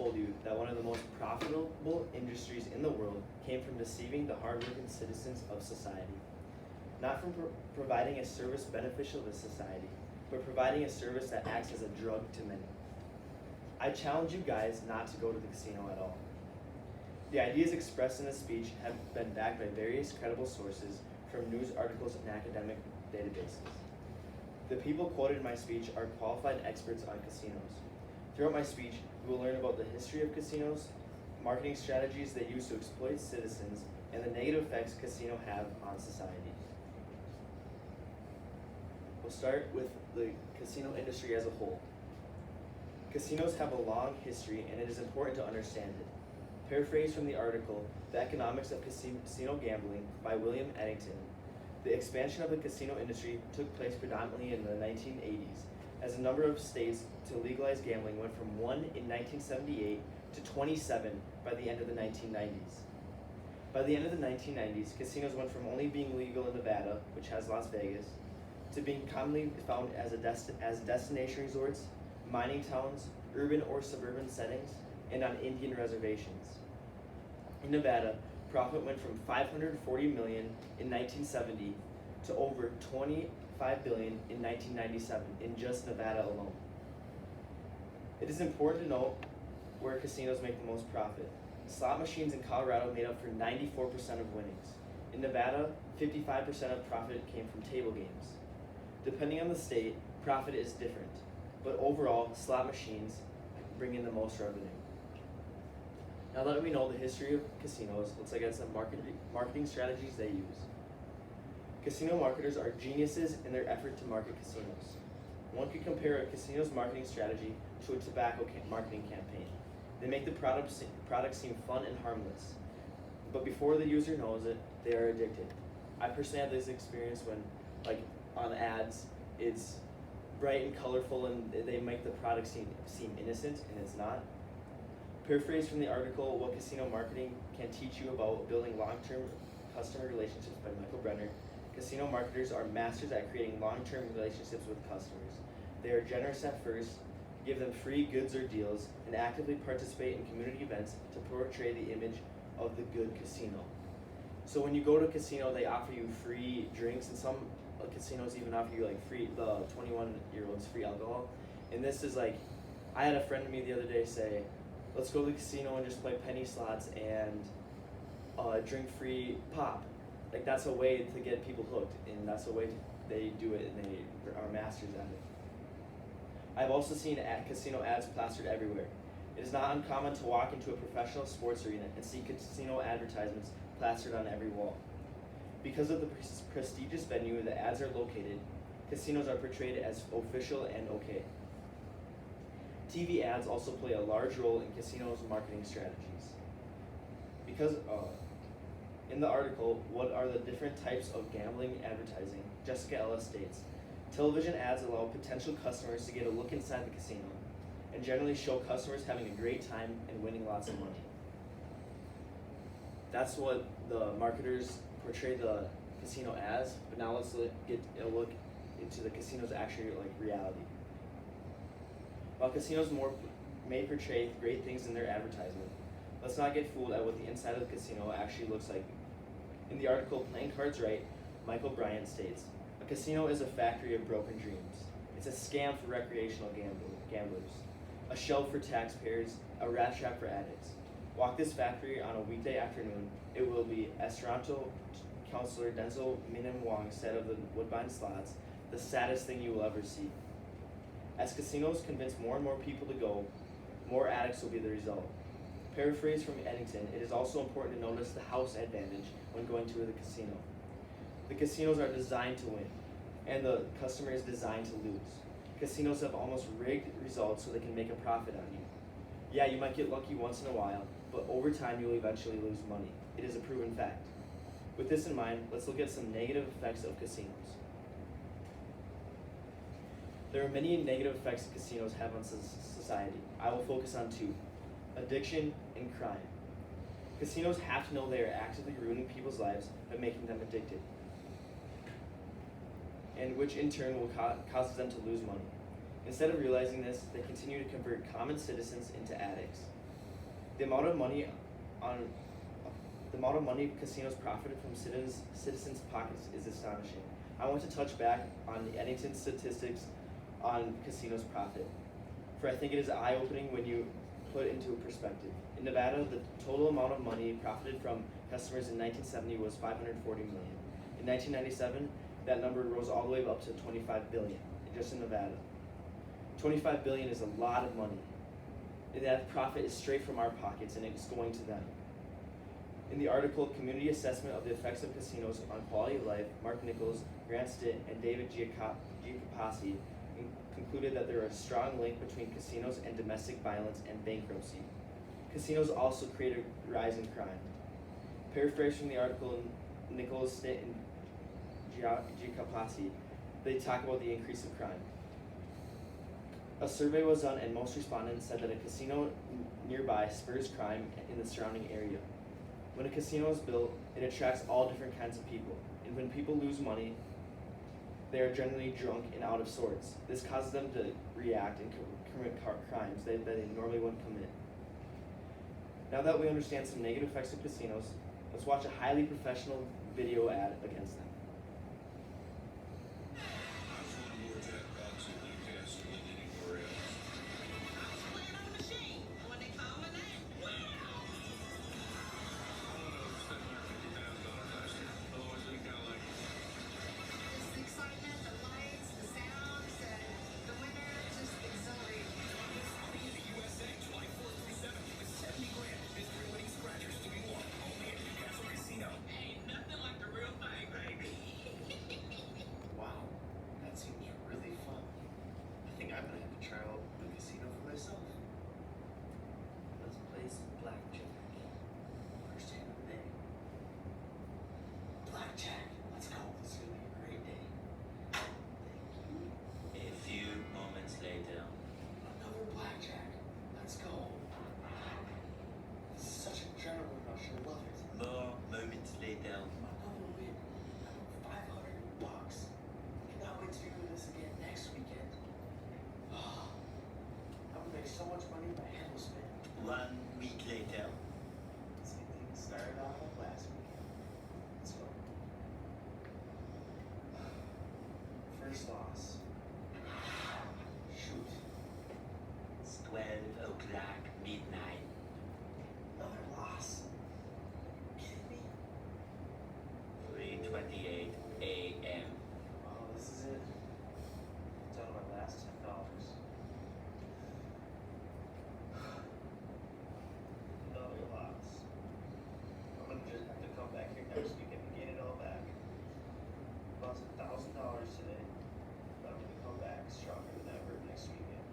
told you that one of the most profitable industries in the world came from deceiving the hardworking citizens of society. Not from providing a service beneficial to society, but providing a service that acts as a drug to many. I challenge you guys not to go to the casino at all. The ideas expressed in this speech have been backed by various credible sources from news articles and academic databases. The people quoted in my speech are qualified experts on casinos. Throughout my speech, we will learn about the history of casinos, marketing strategies they use to exploit citizens, and the negative effects casinos have on society. We'll start with the casino industry as a whole. Casinos have a long history, and it is important to understand it. Paraphrased from the article, The Economics of Casino Gambling by William Eddington, the expansion of the casino industry took place predominantly in the 1980s, as the number of states to legalize gambling went from 1 in 1978 to 27 by the end of the 1990s. By the end of the 1990s, casinos went from only being legal in Nevada, which has Las Vegas, to being commonly found as destination resorts, mining towns, urban or suburban settings, and on Indian reservations. In Nevada, profit went from $540 million in 1970 to over $25 billion in 1997 in just Nevada alone. It is important to note where casinos make the most profit. Slot machines in Colorado made up for 94% of winnings. In Nevada, 55% of profit came from table games. Depending on the state, profit is different, but overall, slot machines bring in the most revenue. Now that we know the history of casinos, let's look at some marketing strategies they use. Casino marketers are geniuses in their effort to market casinos. One could compare a casino's marketing strategy to a tobacco marketing campaign. They make the product seem fun and harmless, but before the user knows it, they are addicted. I personally had this experience when, like, on ads, it's bright and colorful and they make the product seem innocent, and it's not. Paraphrased from the article, What Casino Marketing Can Teach You About Building Long-Term Customer Relationships by Michael Brenner, casino marketers are masters at creating long-term relationships with customers. They are generous at first, give them free goods or deals, and actively participate in community events to portray the image of the good casino. So when you go to a casino, they offer you free drinks, and some casinos even offer you like the 21-year-olds free alcohol. And this is like, I had a friend to me the other day say, let's go to the casino and just play penny slots and drink free pop. Like, that's a way to get people hooked, and that's the way they do it, and they are masters at it. I've also seen casino ads plastered everywhere. It is not uncommon to walk into a professional sports arena and see casino advertisements plastered on every wall. Because of the prestigious venue the ads are located, casinos are portrayed as official and okay. TV ads also play a large role in casinos' marketing strategies. Because in the article, What Are the Different Types of Gambling Advertising, Jessica Ellis states, television ads allow potential customers to get a look inside the casino and generally show customers having a great time and winning lots of money. That's what the marketers portray the casino as, but now let's get a look into the casino's actual reality. While casinos may portray great things in their advertisement, let's not get fooled at what the inside of the casino actually looks like. In the article Playing Cards Right, Michael Bryant states, a casino is a factory of broken dreams. It's a scam for recreational gamblers, a shell for taxpayers, a rat trap for addicts. Walk this factory on a weekday afternoon, it will be, as Toronto Councillor Denzel Minim Wong said of the Woodbine slots, the saddest thing you will ever see. As casinos convince more and more people to go, more addicts will be the result. Paraphrased from Eddington, it is also important to notice the house advantage when going to the casino. The casinos are designed to win, and the customer is designed to lose. Casinos have almost rigged results so they can make a profit on you. Yeah, you might get lucky once in a while, but over time you will eventually lose money. It is a proven fact. With this in mind, let's look at some negative effects of casinos. There are many negative effects casinos have on society. I will focus on two: addiction and crime. Casinos have to know they are actively ruining people's lives by making them addicted, and which in turn will causes them to lose money. Instead of realizing this, they continue to convert common citizens into addicts. The amount of money on the amount of money casinos profited from citizens' pockets is astonishing. I want to touch back on the Eddington statistics on casinos' profit, for I think it is eye-opening when you put into perspective. In Nevada, the total amount of money profited from customers in 1970 was $540 million. In 1997, that number rose all the way up to $25 billion, just in Nevada. $25 billion is a lot of money. And that profit is straight from our pockets, and it's going to them. In the article, Community Assessment of the Effects of Casinos on Quality of Life, Mark Nichols, Grant Stitt, and David Giacopassi concluded that there is a strong link between casinos and domestic violence and bankruptcy. Casinos also create a rise in crime. Paraphrased from the article, Nichols, Stitt, and Giacopassi, they talk about the increase of crime. A survey was done, and most respondents said that a casino nearby spurs crime in the surrounding area. When a casino is built, it attracts all different kinds of people, and when people lose money, they are generally drunk and out of sorts. This causes them to react and commit crimes that they normally wouldn't commit. Now that we understand some negative effects of casinos, let's watch a highly professional video ad against them. So much money my head will spin. 1 week later. Let's get things started off like last weekend. Let's go. First loss. Shoot. It's 12 o'clock midnight. Another loss. Kidding me? 3:28 a.m. Oh, this is it. Down to my last $10. Today, but I'm going to come back stronger than ever next weekend.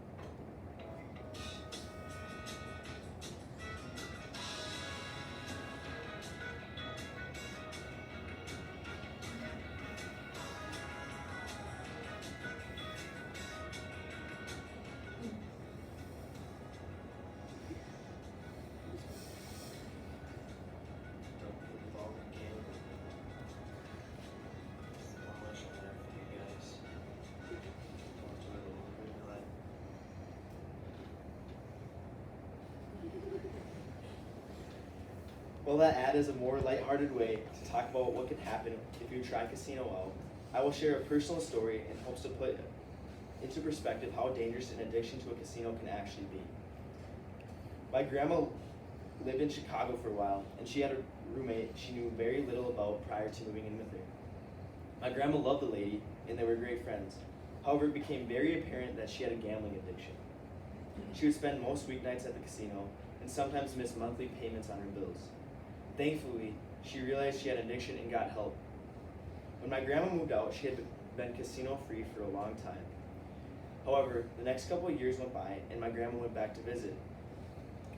Don't get involved in gambling. Well, that ad is a more lighthearted way to talk about what can happen if you try casino out. I will share a personal story in hopes to put into perspective how dangerous an addiction to a casino can actually be. My grandma lived in Chicago for a while, and she had a roommate she knew very little about prior to moving in with her. My grandma loved the lady, and they were great friends. However, it became very apparent that she had a gambling addiction. She would spend most weeknights at the casino, and sometimes miss monthly payments on her bills. Thankfully, she realized she had an addiction and got help. When my grandma moved out, she had been casino-free for a long time. However, the next couple of years went by, and my grandma went back to visit.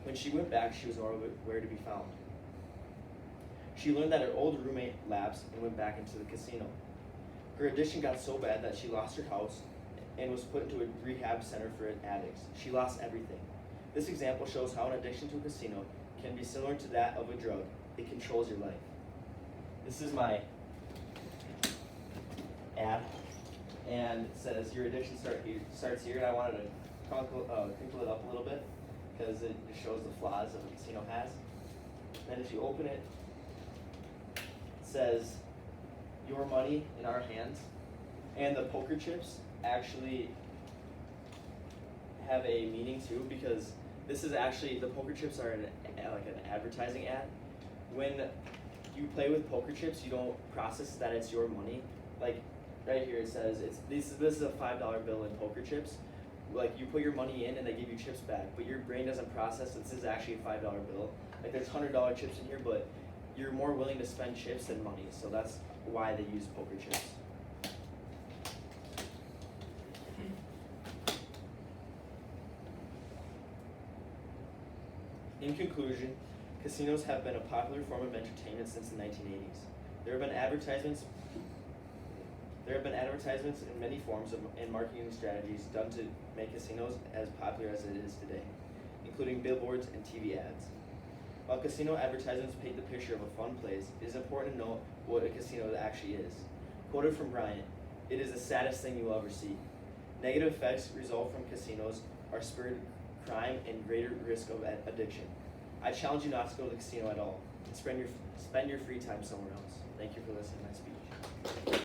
When she went back, she was nowhere to be found. She learned that her old roommate lapsed and went back into the casino. Her addiction got so bad that she lost her house and was put into a rehab center for addicts. She lost everything. This example shows how an addiction to a casino can be similar to that of a drug. It controls your life. This is my ad, and it says your addiction starts here, and I wanted to crinkle it up a little bit because it just shows the flaws that a casino has. Then if you open it, it says your money in our hands, and the poker chips actually have a meaning too, because this is actually, the poker chips are like an advertising ad. When you play with poker chips, you don't process that it's your money. Like right here it says this is a $5 bill in poker chips. Like you put your money in and they give you chips back, but your brain doesn't process that this is actually a $5 bill. Like there's $100 chips in here, but you're more willing to spend chips than money, so that's why they use poker chips. In conclusion, casinos have been a popular form of entertainment since the 1980s. There have been advertisements in many forms and marketing strategies done to make casinos as popular as it is today, including billboards and TV ads. While casino advertisements paint the picture of a fun place, it is important to know what a casino actually is. Quoted from Bryant, "It is the saddest thing you will ever see. Negative effects result from casinos are spurred crime and greater risk of addiction. I challenge you not to go to the casino at all and spend your free time somewhere else." Thank you for listening to my speech.